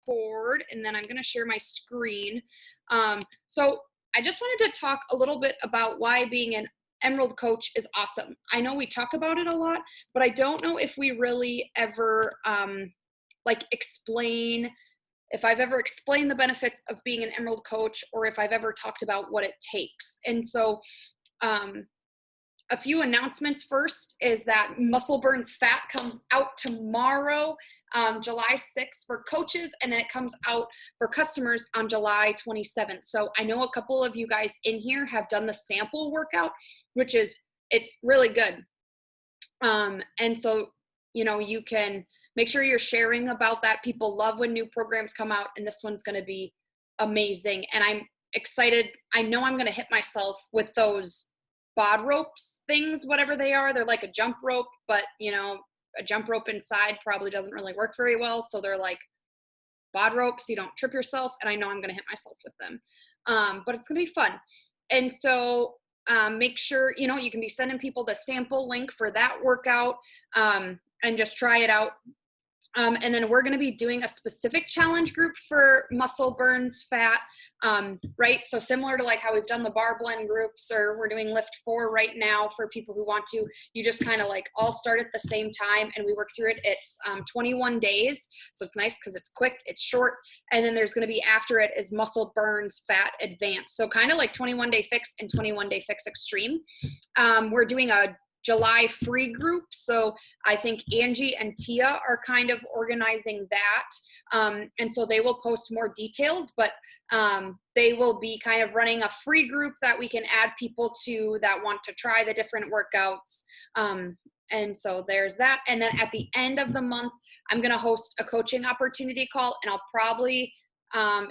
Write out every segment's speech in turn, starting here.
record, and then I'm going to share my screen. So I just wanted to talk a little bit about why being an Emerald coach is awesome. I know we talk about it a lot, but I don't know if we really ever explain, if I've ever explained the benefits of being an Emerald coach, or if I've ever talked about what it takes. And so a few announcements. First is that Muscle Burns Fat comes out tomorrow, July 6th for coaches, and then it comes out for customers on July 27th. So I know a couple of you guys in here have done the sample workout, which is, it's really good. And so, you know, you can make sure you're sharing about that. People love when new programs come out, and this one's going to be amazing. And I'm excited. I know I'm going to hit myself with those bod ropes things, whatever they are. They're like a jump rope, but you know, a jump rope inside probably doesn't really work very well. So they're like bod ropes, so you don't trip yourself. And I know I'm going to hit myself with them. But it's going to be fun. And so make sure, you know, you can be sending people the sample link for that workout and just try it out. And then we're going to be doing a specific challenge group for Muscle Burns Fat, right? So similar to like how we've done the bar blend groups, or we're doing Lift 4 right now for people who want to. You just kind of like all start at the same time and we work through it. It's 21 days. So it's nice because it's quick, it's short. And then there's going to be after it is Muscle Burns Fat Advanced. So kind of like 21 Day Fix and 21 Day Fix Extreme. We're doing a July free group. So I think Angie and Tia are kind of organizing that. And so they will post more details, but they will be kind of running a free group that we can add people to that want to try the different workouts. And so there's that. And then at the end of the month, I'm going to host a coaching opportunity call, and I'll probably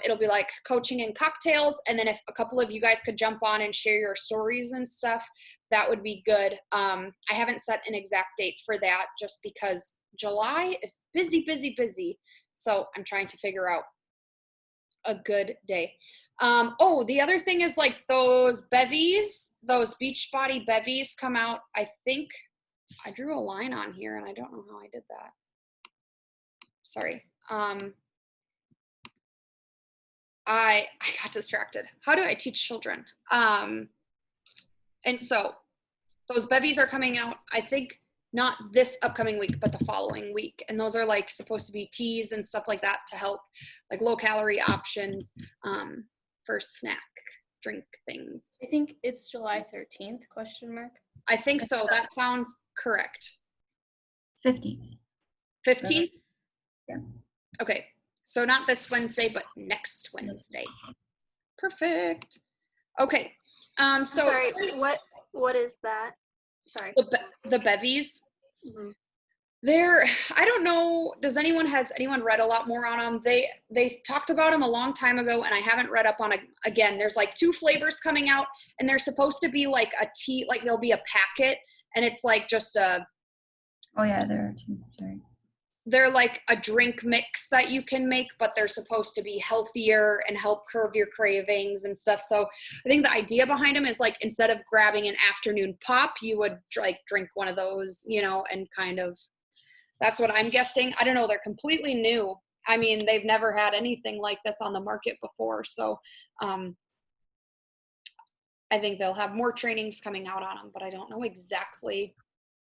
it'll be like coaching and cocktails. And then if a couple of you guys could jump on and share your stories and stuff, that would be good. I haven't set an exact date for that just because July is busy, busy, busy. So I'm trying to figure out a good day. Oh, the other thing is like those bevies, those Beachbody bevies come out. I think I drew a line on here and I don't know how I did that. Sorry. I got distracted. How do I teach children? And so those bevies are coming out, I think not this upcoming week, but the following week. And those are like supposed to be teas and stuff like that to help like low calorie options for snack, drink things. I think it's July 13th, question mark. I think so. That sounds correct. 15th. 15th? Yeah. Okay. So not this Wednesday, but next Wednesday. Perfect. Okay. So sorry, what is that? Sorry. The bevies. Mm-hmm. They're, I don't know, has anyone read a lot more on them? They talked about them a long time ago, and I haven't read up on it again. There's like 2 flavors coming out, and they're supposed to be like a tea, like there'll be a packet, and it's like just a. Oh yeah, there are 2. Sorry. They're like a drink mix that you can make, but they're supposed to be healthier and help curb your cravings and stuff. So I think the idea behind them is like, instead of grabbing an afternoon pop, you would like drink one of those, you know, and kind of, that's what I'm guessing. I don't know. They're completely new. I mean, they've never had anything like this on the market before. So I think they'll have more trainings coming out on them, but I don't know exactly.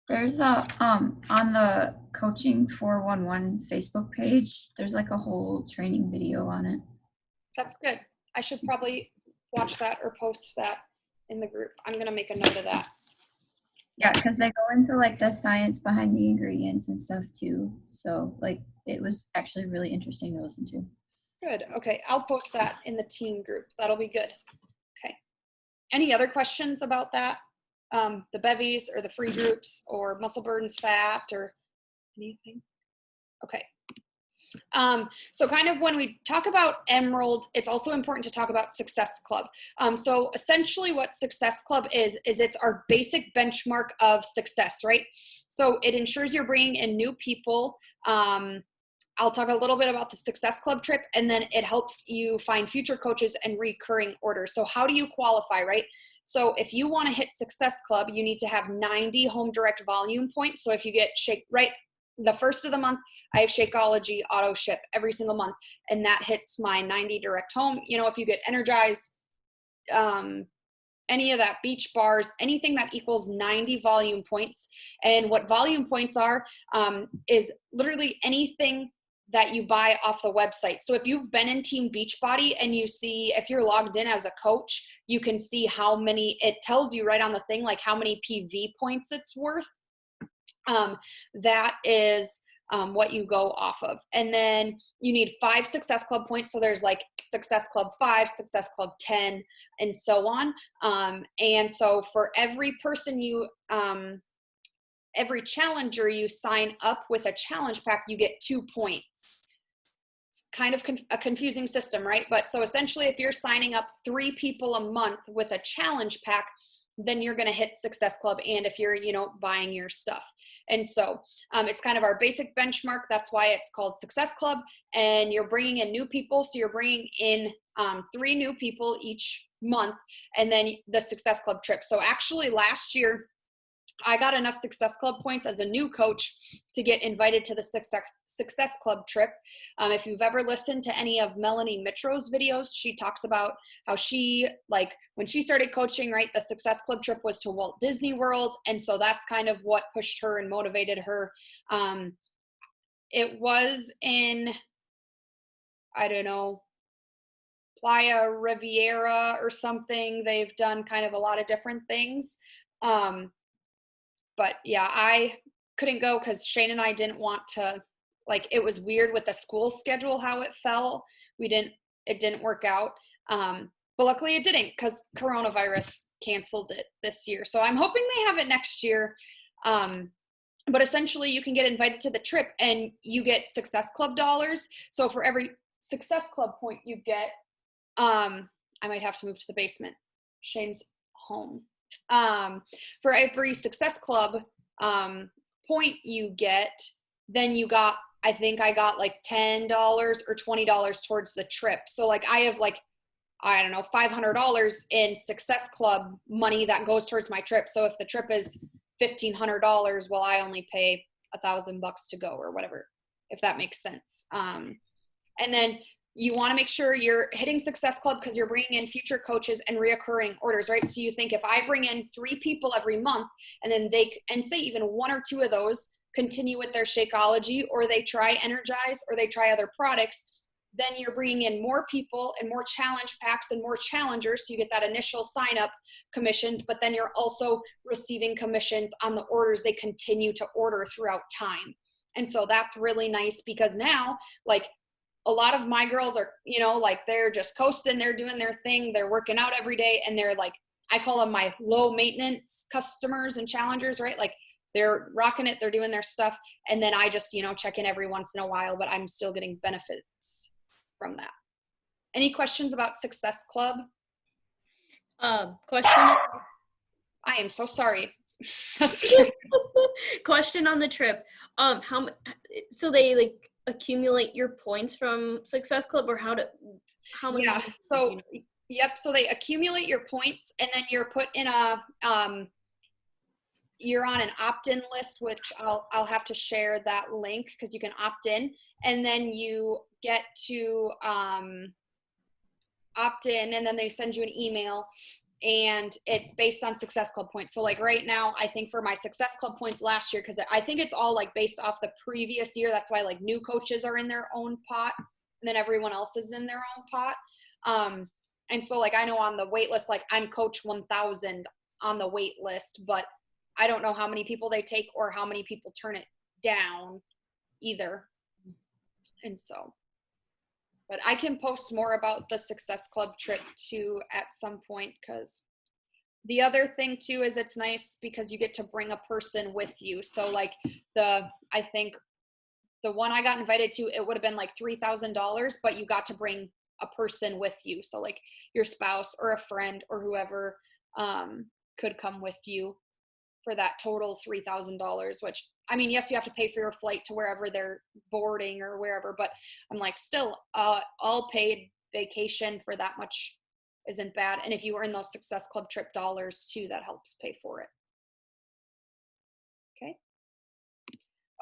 There's a on the Coaching 411 Facebook page, there's like a whole training video on it. That's good. I should probably watch that or post that in the group. I'm going to make a note of that. Yeah, because they go into like the science behind the ingredients and stuff too. So like it was actually really interesting to listen to. Good. Okay. I'll post that in the team group. That'll be good. Okay. Any other questions about that? The bevies or the free groups or Muscle Burns Fat or anything? Okay. So kind of when we talk about Emerald, it's also important to talk about Success Club. So essentially what Success Club is it's our basic benchmark of success, right? So it ensures you're bringing in new people. I'll talk a little bit about the Success Club trip, and then it helps you find future coaches and recurring orders. So how do you qualify, right? So if you want to hit Success Club, you need to have 90 home direct volume points. So if you get the first of the month, I have Shakeology auto ship every single month, and that hits my 90 direct home. You know, if you get Energize, any of that, beach bars, anything that equals 90 volume points. And what volume points are is literally anything that you buy off the website. So if you've been in Team Beachbody and you see, if you're logged in as a coach, you can see how many, it tells you right on the thing, like how many PV points it's worth. That is what you go off of. And then you need 5 Success Club points. So there's like Success Club 5, Success Club 10, and so on. And so for every person you, every challenger you sign up with a challenge pack, you get 2 points. It's kind of a confusing system, right? But so essentially, if you're signing up 3 people a month with a challenge pack, then you're going to hit Success Club. And if you're, you know, buying your stuff. And so it's kind of our basic benchmark. That's why it's called Success Club. And you're bringing in new people. So you're bringing in 3 new people each month, and then the Success Club trip. So actually last year, I got enough Success Club points as a new coach to get invited to the Success Club trip. If you've ever listened to any of Melanie Mitro's videos, she talks about how she, like, when she started coaching, right, the Success Club trip was to Walt Disney World. And so that's kind of what pushed her and motivated her. It was in, I don't know, Playa Riviera or something. They've done kind of a lot of different things. But yeah, I couldn't go because Shane and I didn't want to, like, it was weird with the school schedule, how it fell. It didn't work out. But luckily it didn't, because coronavirus canceled it this year. So I'm hoping they have it next year. But essentially you can get invited to the trip and you get Success Club dollars. So for every Success Club point you get, I might have to move to the basement. Shane's home. For every Success Club point you get, then you got, I think I got like $10 or $20 towards the trip. So like I have like, I don't know, $500 in Success Club money that goes towards my trip. So if the trip is $1,500, well, I only pay $1,000 to go or whatever, if that makes sense. And then you want to make sure you're hitting Success Club because you're bringing in future coaches and reoccurring orders, right? So you think if I bring in 3 people every month and then and say even 1 or 2 of those continue with their Shakeology, or they try Energize, or they try other products, then you're bringing in more people and more challenge packs and more challengers. So you get that initial sign up commissions, but then you're also receiving commissions on the orders they continue to order throughout time. And so that's really nice because now, like, a lot of my girls are, you know, like they're just coasting, they're doing their thing, they're working out every day, and they're like, I call them my low maintenance customers and challengers, right? Like they're rocking it, they're doing their stuff. And then I just, you know, check in every once in a while, but I'm still getting benefits from that. Any questions about Success Club? Question. I am so sorry. That's scary. Question on the trip. So they like accumulate your points from Success Club, or how many? Yeah. So yep. So they accumulate your points, and then you're put in a you're on an opt-in list, which I'll have to share that link because you can opt in, and then you get to opt in, and then they send you an email, and it's based on Success Club points. So like right now, I think for my Success Club points last year, because I think it's all like based off the previous year. That's why like new coaches are in their own pot, and then everyone else is in their own pot. And so like I know on the wait list, like I'm coach 1000 on the wait list, but I don't know how many people they take or how many people turn it down either. And so, but I can post more about the Success Club trip too at some point, because the other thing too is it's nice because you get to bring a person with you. So like I think the one I got invited to, it would have been like $3,000, but you got to bring a person with you. So like your spouse or a friend or whoever could come with you for that total $3,000, which, I mean, yes, you have to pay for your flight to wherever they're boarding or wherever, but I'm like, still, all paid vacation for that much isn't bad. And if you earn those Success Club trip dollars too, that helps pay for it. Okay.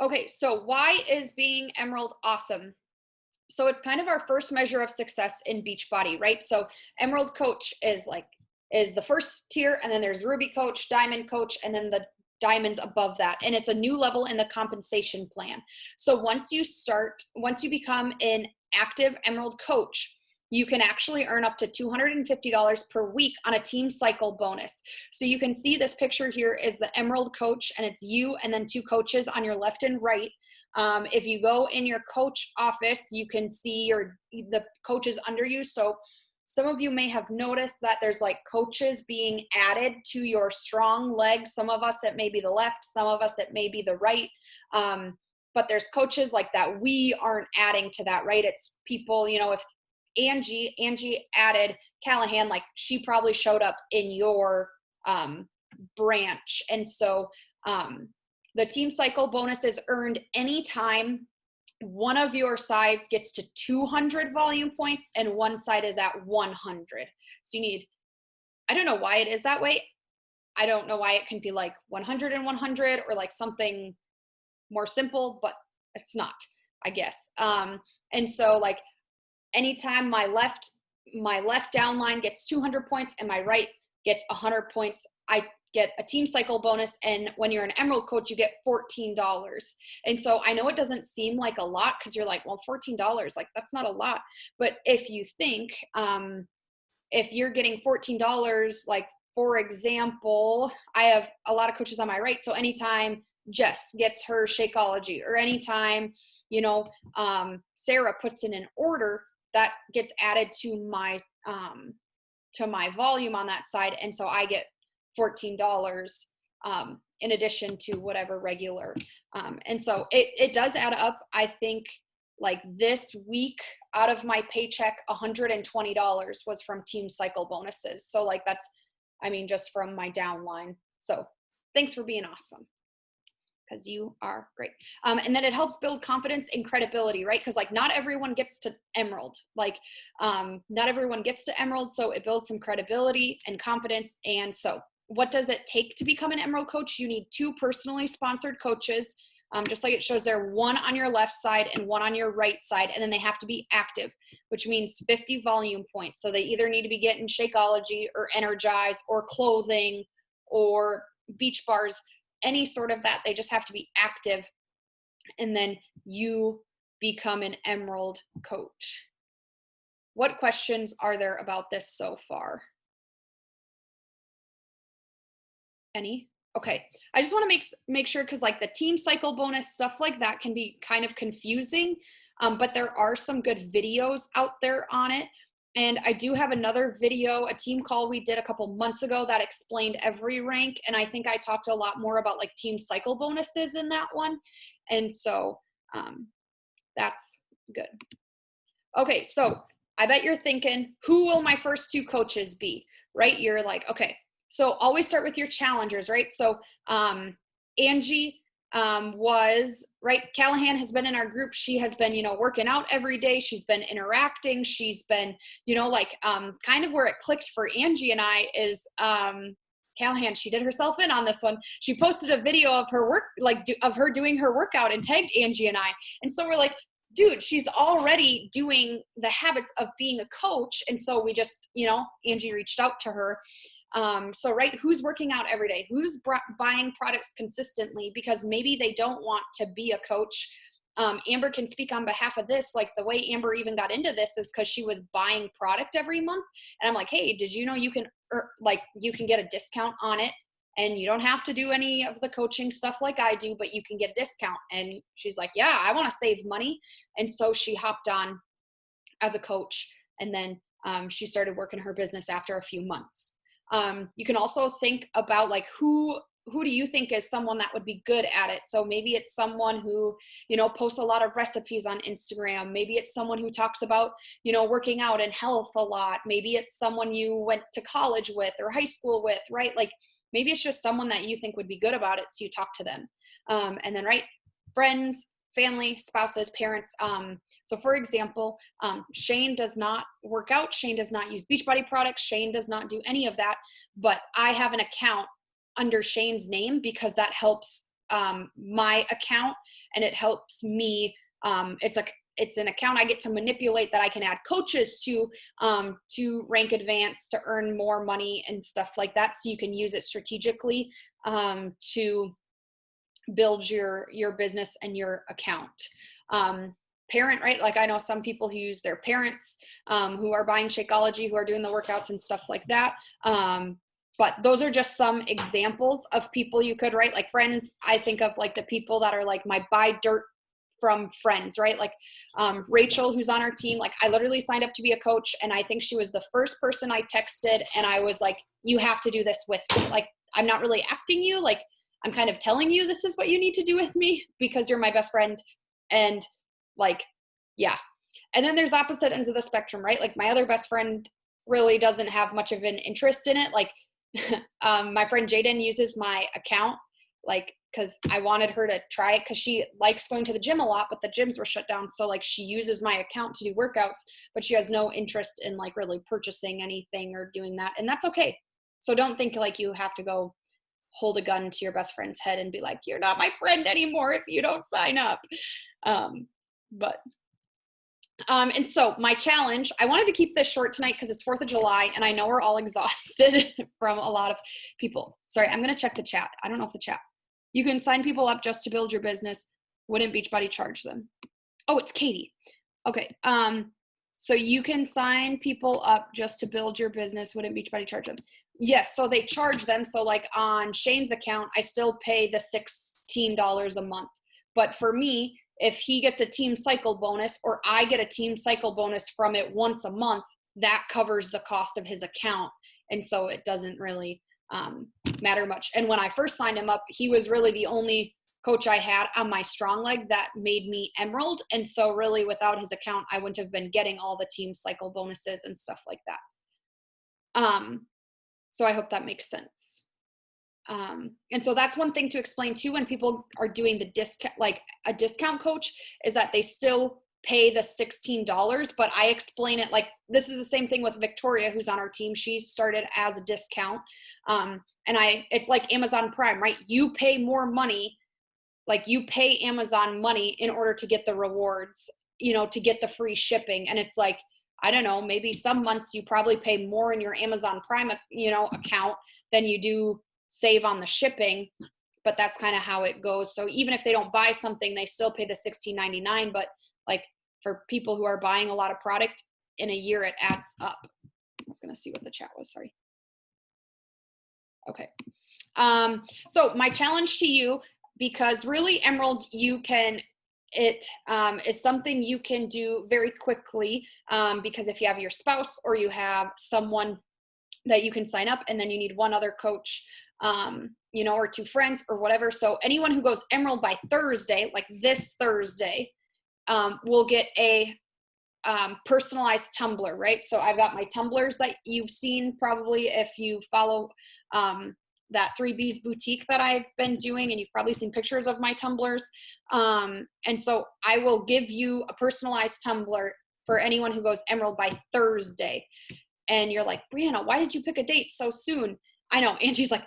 Okay, so why is being Emerald awesome? So it's kind of our first measure of success in Beachbody, right? So Emerald Coach is the first tier, and then there's Ruby Coach, Diamond Coach, and then the diamonds above that. And it's a new level in the compensation plan. So once you become an active Emerald Coach, you can actually earn up to $250 per week on a team cycle bonus. So you can see this picture here is the Emerald Coach, and it's you and then two coaches on your left and right. If you go in your coach office, you can see the coaches under you. So some of you may have noticed that there's like coaches being added to your strong legs. Some of us, it may be the left. Some of us, it may be the right. But there's coaches like that. We aren't adding to that, right? It's people, if Angie added Callahan, like she probably showed up in your branch. And so the team cycle bonus is earned anytime one of your sides gets to 200 volume points and one side is at 100. So I don't know why it is that way. I don't know why it can be like 100 and 100 or like something more simple, but it's not, I guess. And so like anytime my left down line gets 200 points and my right gets 100 points, I get a team cycle bonus. And when you're an Emerald Coach, you get $14. And so I know it doesn't seem like a lot because you're like, well, $14, like that's not a lot. But if you think, if you're getting $14, like for example, I have a lot of coaches on my right. So anytime Jess gets her Shakeology or anytime, Sarah puts in an order, that gets added to my volume on that side. And so I get $14 in addition to whatever regular. And so it does add up. I think like this week out of my paycheck, $120 was from team cycle bonuses. So like just from my downline. So thanks for being awesome, because you are great. And then it helps build confidence and credibility, right? Because like not everyone gets to Emerald. Like not everyone gets to Emerald. So it builds some credibility and confidence. And so what does it take to become an Emerald Coach? You need 2 personally sponsored coaches, just like it shows there, one on your left side and one on your right side. And then they have to be active, which means 50 volume points. So they either need to be getting Shakeology or Energize or clothing or beach bars, any sort of that. They just have to be active. And then you become an Emerald Coach. What questions are there about this so far? Any? Okay. I just want to make sure, because like the team cycle bonus, stuff like that can be kind of confusing, but there are some good videos out there on it. And I do have another video, a team call we did a couple months ago that explained every rank. And I think I talked a lot more about like team cycle bonuses in that one. And so that's good. Okay, so I bet you're thinking, who will my first 2 coaches be, right? You're like, okay, so always start with your challengers, right? So Angie was, right, Callahan has been in our group. She has been, working out every day. She's been interacting. She's been, kind of where it clicked for Angie and I is Callahan, she did herself in on this one. She posted a video of her work, of her doing her workout and tagged Angie and I. And so we're like, dude, she's already doing the habits of being a coach. And so we just, Angie reached out to her. So, right, who's working out every day? Who's buying products consistently? Because maybe they don't want to be a coach. Amber can speak on behalf of this. Like the way Amber even got into this is because she was buying product every month. And I'm like, hey, did you know you can get a discount on it? And you don't have to do any of the coaching stuff like I do, but you can get a discount. And she's like, yeah, I want to save money. And so she hopped on as a coach. And then she started working her business after a few months. You can also think about like who do you think is someone that would be good at it? So maybe it's someone who, posts a lot of recipes on Instagram. Maybe it's someone who talks about, working out and health a lot. Maybe it's someone you went to college with or high school with, right? Like maybe it's just someone that you think would be good about it. So you talk to them. And then, right, friends, family, spouses, parents. So for example, Shane does not work out. Shane does not use Beachbody products. Shane does not do any of that, but I have an account under Shane's name because that helps my account, and it helps me. It's an account I get to manipulate that I can add coaches to rank advance, to earn more money and stuff like that. So you can use it strategically to build your business and your account. Parent, right? Like I know some people who use their parents who are buying Shakeology, who are doing the workouts and stuff like that. But those are just some examples of people you could, right? Like friends, I think of like the people that are like my buy dirt from friends, right? Like Rachel, who's on our team, like I literally signed up to be a coach, and I think she was the first person I texted, and I was like, you have to do this with me. Like, I'm not really asking you, like I'm kind of telling you this is what you need to do with me because you're my best friend. And like, yeah. And then there's opposite ends of the spectrum, right? Like my other best friend really doesn't have much of an interest in it. Like my friend Jaden uses my account, like, because I wanted her to try it because she likes going to the gym a lot, but the gyms were shut down. So like she uses my account to do workouts, but she has no interest in like really purchasing anything or doing that. And that's okay. So don't think like you have to go hold a gun to your best friend's head and be like, you're not my friend anymore if you don't sign up. And so my challenge, I wanted to keep this short tonight because it's 4th of July and I know we're all exhausted from a lot of people. Sorry, I'm going to check the chat. I don't know if the chat. You can sign people up just to build your business. Wouldn't Beachbody charge them? Oh, it's Katie. Okay. So you can sign people up just to build your business. Wouldn't Beachbody charge them? Yes. So they charge them. So like on Shane's account, I still pay the $16 a month. But for me, if he gets a team cycle bonus or I get a team cycle bonus from it once a month, that covers the cost of his account. And so it doesn't really matter much. And when I first signed him up, he was really the only coach I had on my strong leg that made me Emerald. And so really without his account, I wouldn't have been getting all the team cycle bonuses and stuff like that. So I hope that makes sense. And so that's one thing to explain too when people are doing the discount, like a discount coach, is that they still pay the $16, but I explain it like this is the same thing with Victoria, who's on our team. She started as a discount. And it's like Amazon Prime, right? You pay more money, like you pay Amazon money in order to get the rewards, to get the free shipping. And it's like, I don't know, maybe some months you probably pay more in your Amazon Prime, account than you do save on the shipping, but that's kind of how it goes. So even if they don't buy something, they still pay the $16.99, but like for people who are buying a lot of product in a year, it adds up. I was going to see what the chat was. Sorry. Okay. So my challenge to you, because really Emerald, it is something you can do very quickly because if you have your spouse or you have someone that you can sign up and then you need one other coach, or 2 friends or whatever. So anyone who goes Emerald by Thursday, like this Thursday, will get a personalized tumbler, right? So I've got my tumblers that you've seen probably if you follow that 3B's boutique that I've been doing, and you've probably seen pictures of my tumblers. And so I will give you a personalized tumbler for anyone who goes Emerald by Thursday. And you're like, Brianna, why did you pick a date so soon? I know. Angie's like,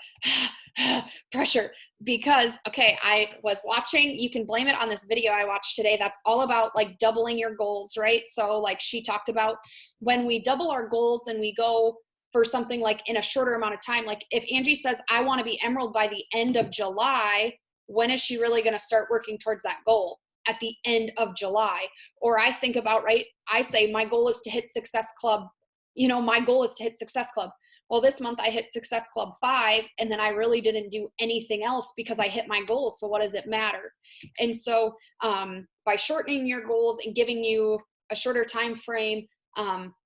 pressure. Because, okay, I was watching, you can blame it on this video I watched today. That's all about like doubling your goals, right? So like she talked about when we double our goals and we go for something like in a shorter amount of time, like if Angie says, I want to be Emerald by the end of July, when is she really going to start working towards that goal? At the end of July. Or I think about, right, I say my goal is to hit Success Club. My goal is to hit Success Club. Well, this month I hit Success Club 5, and then I really didn't do anything else because I hit my goals. So what does it matter? And so by shortening your goals and giving you a shorter time frame,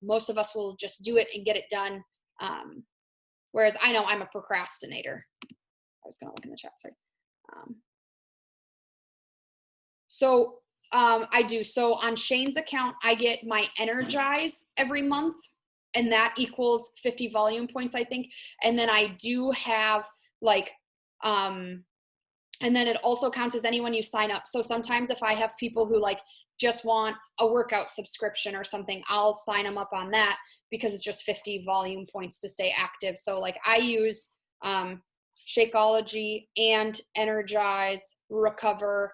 most of us will just do it and get it done. Whereas I know I'm a procrastinator. I was going to look in the chat, sorry. I do. So on Shane's account, I get my Energize every month. And that equals 50 volume points, I think. And then I do have like, and then it also counts as anyone you sign up. So sometimes if I have people who like just want a workout subscription or something, I'll sign them up on that because it's just 50 volume points to stay active. So like I use Shakeology, and Energize, Recover,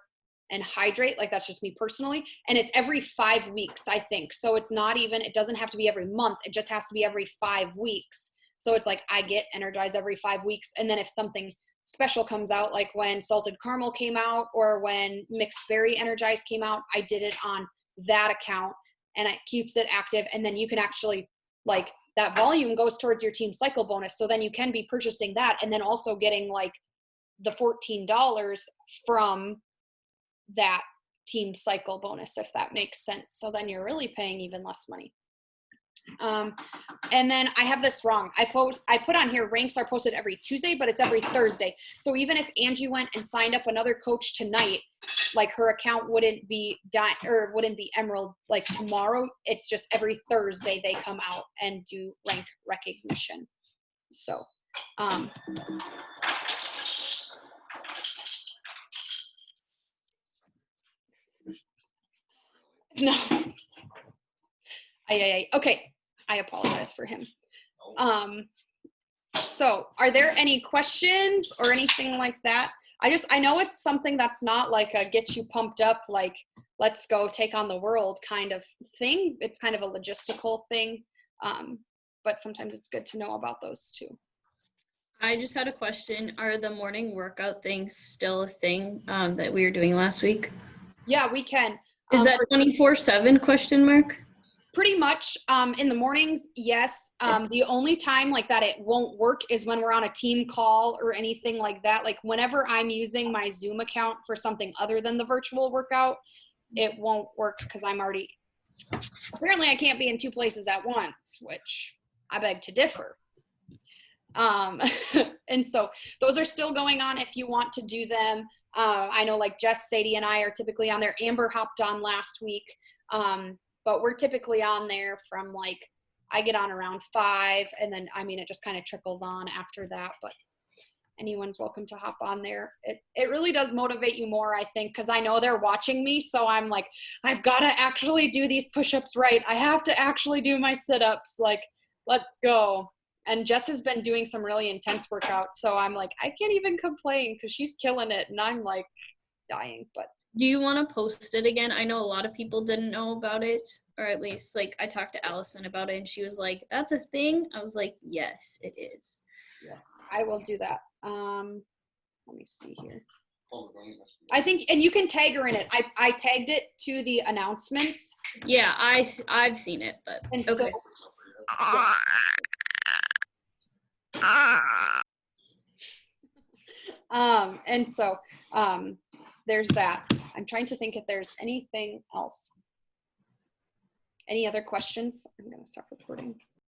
and Hydrate. Like that's just me personally. And it's every 5 weeks, I think. So it's not even, it doesn't have to be every month. It just has to be every 5 weeks. So it's like I get Energize every 5 weeks. And then if something special comes out, like when Salted Caramel came out or when Mixed Berry Energize came out, I did it on that account and it keeps it active. And then you can actually like that volume goes towards your team cycle bonus. So then you can be purchasing that and then also getting like the $14 from that team cycle bonus, if that makes sense. So then you're really paying even less money. And then I have this wrong. I put on here ranks are posted every Tuesday, but it's every Thursday. So even if Angie went and signed up another coach tonight, like her account wouldn't be wouldn't be Emerald like tomorrow. It's just every Thursday they come out and do rank recognition. So no. Okay. I apologize for him. So are there any questions or anything like that? I know it's something that's not like a get you pumped up, like let's go take on the world kind of thing. It's kind of a logistical thing. But sometimes it's good to know about those too. I just had a question. Are the morning workout things still a thing that we were doing last week? Yeah, we can. Is that 24/7 question mark? Pretty much in the mornings, yes. The only time like that it won't work is when we're on a team call or anything like that. Like whenever I'm using my Zoom account for something other than the virtual workout, it won't work because apparently I can't be in 2 places at once, which I beg to differ. And so those are still going on if you want to do them. I know like Jess, Sadie, and I are typically on there. Amber hopped on last week. But we're typically on there from like, I get on around 5 and then, I mean, it just kind of trickles on after that, but anyone's welcome to hop on there. It really does motivate you more, I think, because I know they're watching me. So I'm like, I've got to actually do these push-ups right. I have to actually do my sit-ups. Like, let's go. And Jess has been doing some really intense workouts. So I'm like, I can't even complain because she's killing it. And I'm like dying, but. Do you want to post it again? I know a lot of people didn't know about it, or at least like I talked to Allison about it and she was like, that's a thing. I was like, yes, it is. Yes, I will do that. Let me see here. I think, and you can tag her in it. I tagged it to the announcements. Yeah, I've seen it, but And okay. There's that. I'm trying to think if there's anything else. Any other questions? I'm going to stop recording.